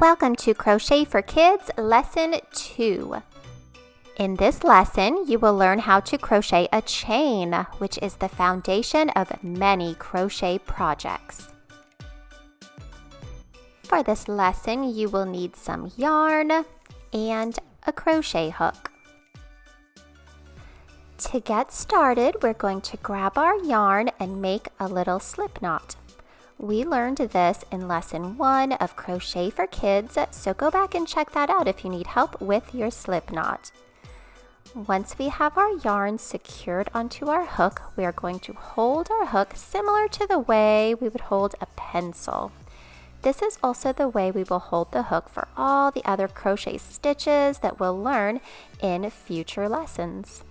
Welcome to Crochet for Kids Lesson 2. In this lesson, you will learn how to crochet a chain, which is the foundation of many crochet projects. For this lesson, you will need some yarn and a crochet hook. To get started, we're going to grab our yarn and make a little slip knot. We learned this in Lesson 1 of Crochet for Kids, so go back and check that out if you need help with your slip knot. Once we have our yarn secured onto our hook, we are going to hold our hook similar to the way we would hold a pencil. This is also the way we will hold the hook for all the other crochet stitches that we'll learn in future lessons.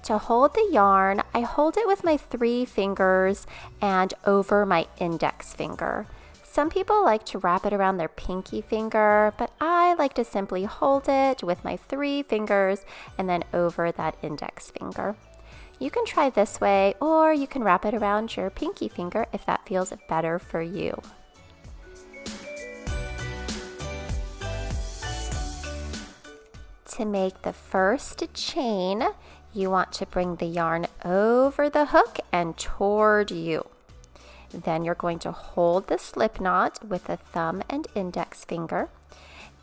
To hold the yarn, I hold it with my 3 fingers and over my index finger. Some people like to wrap it around their pinky finger, but I like to simply hold it with my 3 fingers and then over that index finger. You can try this way, or you can wrap it around your pinky finger if that feels better for you. To make the first chain, you want to bring the yarn over the hook and toward you. Then you're going to hold the slip knot with the thumb and index finger.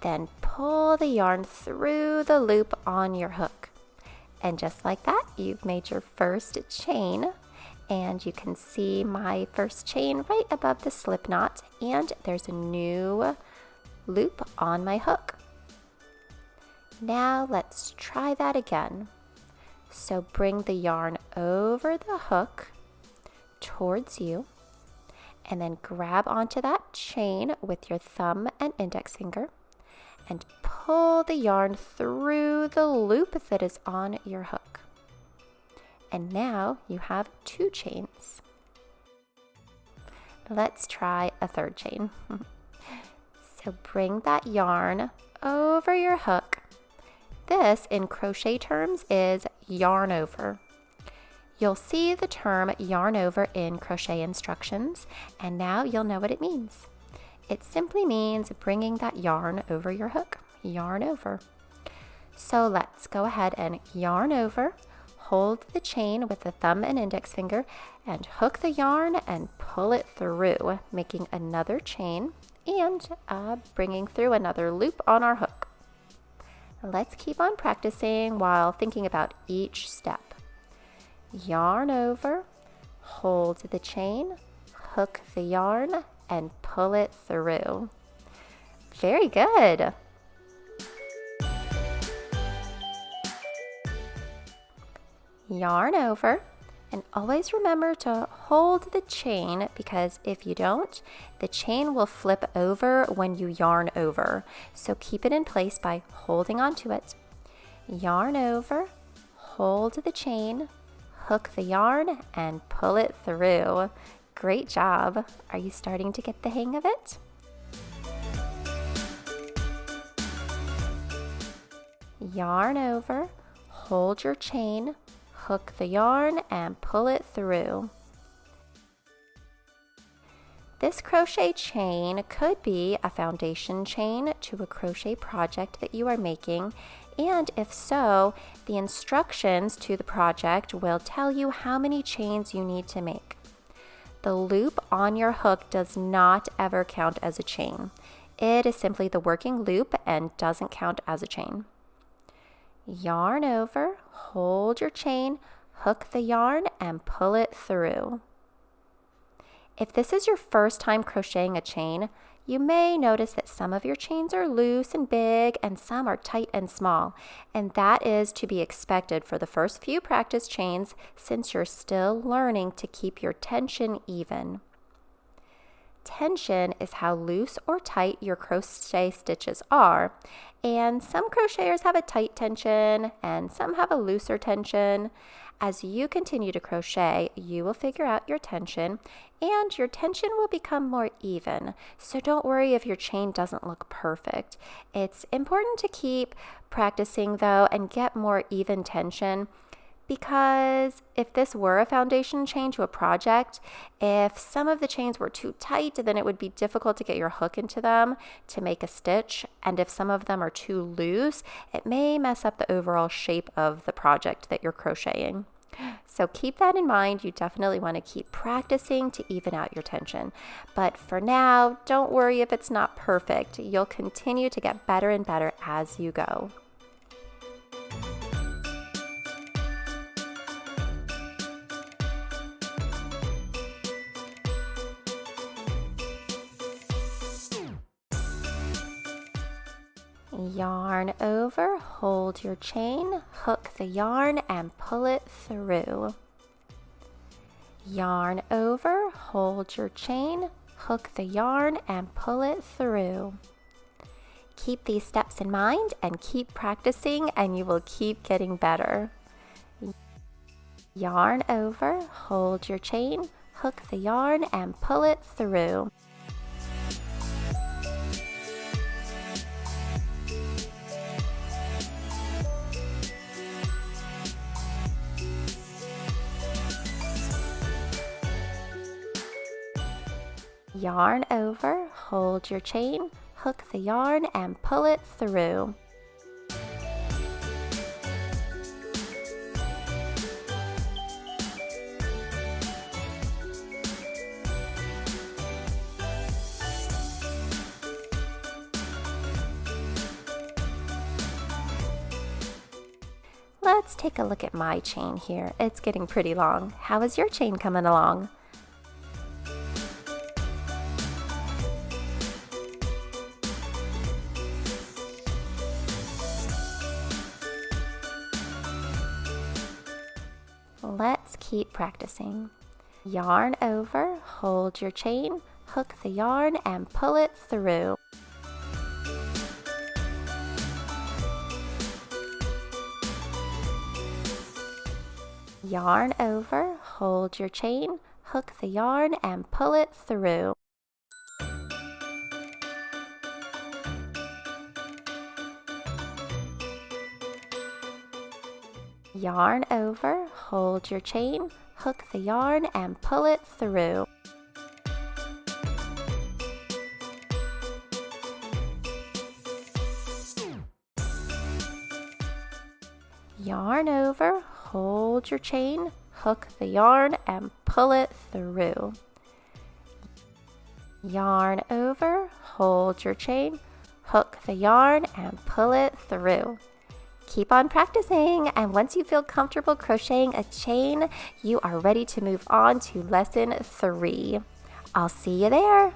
Then pull the yarn through the loop on your hook. And just like that, you've made your first chain. And you can see my first chain right above the slip knot. And there's a new loop on my hook. Now let's try that again. So bring the yarn over the hook towards you and then grab onto that chain with your thumb and index finger and pull the yarn through the loop that is on your hook. And now you have 2 chains. Let's try a 3rd chain. So bring that yarn over your hook. This, in crochet terms, is yarn over. You'll see the term yarn over in crochet instructions, and now you'll know what it means. It simply means bringing that yarn over your hook, yarn over. So let's go ahead and yarn over, hold the chain with the thumb and index finger, and hook the yarn and pull it through, making another chain and bringing through another loop on our hook. Let's keep on practicing while thinking about each step. Yarn over, hold the chain, hook the yarn, and pull it through. Very good. Yarn over, and always remember to hold the chain, because if you don't, the chain will flip over when you yarn over. So keep it in place by holding onto it. Yarn over, hold the chain, hook the yarn, and pull it through. Great job. Are you starting to get the hang of it? Yarn over, hold your chain, hook the yarn, and pull it through. This crochet chain could be a foundation chain to a crochet project that you are making, and if so, the instructions to the project will tell you how many chains you need to make. The loop on your hook does not ever count as a chain. It is simply the working loop and doesn't count as a chain. Yarn over, hold your chain, hook the yarn, and pull it through. If this is your first time crocheting a chain, you may notice that some of your chains are loose and big and some are tight and small, and that is to be expected for the first few practice chains since you're still learning to keep your tension even. Tension is how loose or tight your crochet stitches are, and some crocheters have a tight tension and some have a looser tension. As you continue to crochet, you will figure out your tension, and your tension will become more even. So don't worry if your chain doesn't look perfect. It's important to keep practicing though and get more even tension. Because if this were a foundation chain to a project, if some of the chains were too tight, then it would be difficult to get your hook into them to make a stitch. And if some of them are too loose, it may mess up the overall shape of the project that you're crocheting. So keep that in mind. You definitely want to keep practicing to even out your tension. But for now, don't worry if it's not perfect. You'll continue to get better and better as you go. Yarn over, hold your chain, hook the yarn and pull it through. Yarn over, hold your chain, hook the yarn and pull it through. Keep these steps in mind and keep practicing, and you will keep getting better. Yarn over, hold your chain, hook the yarn and pull it through. Yarn over, hold your chain, hook the yarn and pull it through. Let's take a look at my chain here. It's getting pretty long. How is your chain coming along? Let's keep practicing. Yarn over, hold your chain, hook the yarn and pull it through. Yarn over, hold your chain, hook the yarn and pull it through. Yarn over, hold your chain, hook the yarn and pull it through. Yarn over, hold your chain, hook the yarn and pull it through. Yarn over, hold your chain, hook the yarn and pull it through. Keep on practicing, and once you feel comfortable crocheting a chain, you are ready to move on to lesson 3. I'll see you there.